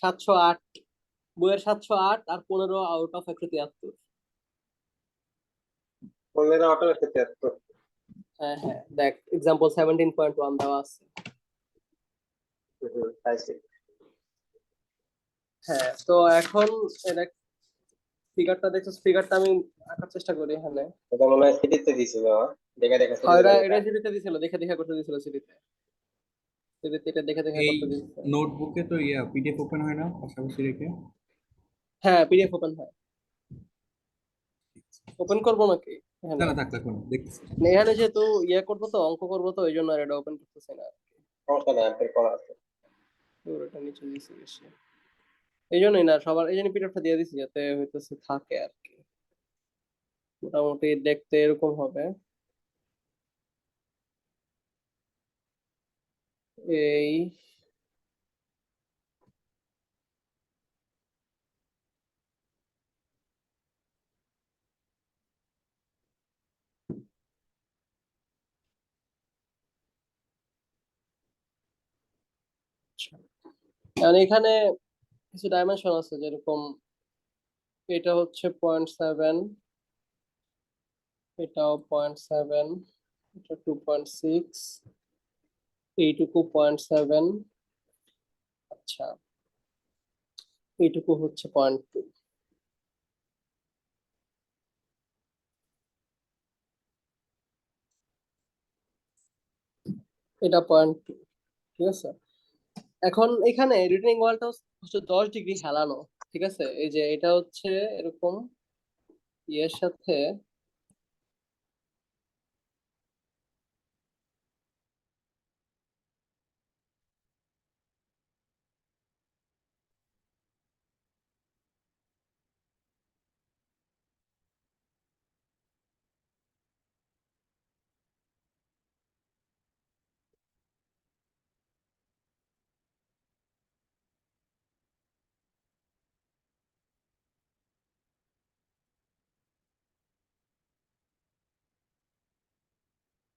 708, বইয়ের 708 আর 15 out of 173। 15 out of 173। হ্যাঁ হ্যাঁ, দেখ এক্সাম্পল 17.1 দেওয়া আছে। পাইছি। হ্যাঁ, তো এখন এটা ফিগারটা দেখছিস, ফিগারটা আমি আঁকার চেষ্টা করি এখানে। এটা মনে হয় সিটিতে দিছিল, দেখে দেখে হয় সিটিতে এটা সিটিতে দিছিল, দেখে দেখে করতে দিছিল সিটিতে, সিটিতে এটা দেখে দেখে এই করতে দিছিল। নোটবুকে তো পিডিএফ ওপেন হয় না পাশাপাশি রেখে? হ্যাঁ, পিডিএফ ওপেন হয়। ওপেন করবো নাকি না এখানে? না, থাক থাক, দেখতেছি। না, এখানে যেহেতু করবো তো, অঙ্ক করবো তো, ওই জন্য আর এটা ওপেন করতেছে না। সমস্যা নেই, আপনি করা আছে। তো এটা নিচে দিছি বেশি, এই জন্যই না সবার, এই জন্য পিডিএফটা দিয়ে দিছি যাতে হইতেছে থাকে আর কি, মোটামুটি দেখতে এরকম হবে। এই মানে এখানে কিছু ডাইমেনশন আছে, যেরকম এটা হচ্ছে 0.7, এটাও 0.7, এটা 2.6, এইটুকু 0.7, আচ্ছা এইটুকু হচ্ছে 0.2। এটা 0.2, ঠিক আছে। এখন এখানে রিটার্নিং ওয়ালটা হচ্ছে 10 ডিগ্রি হেলানো, ঠিক আছে। এই যে এটা হচ্ছে এরকম ইয়ের সাথে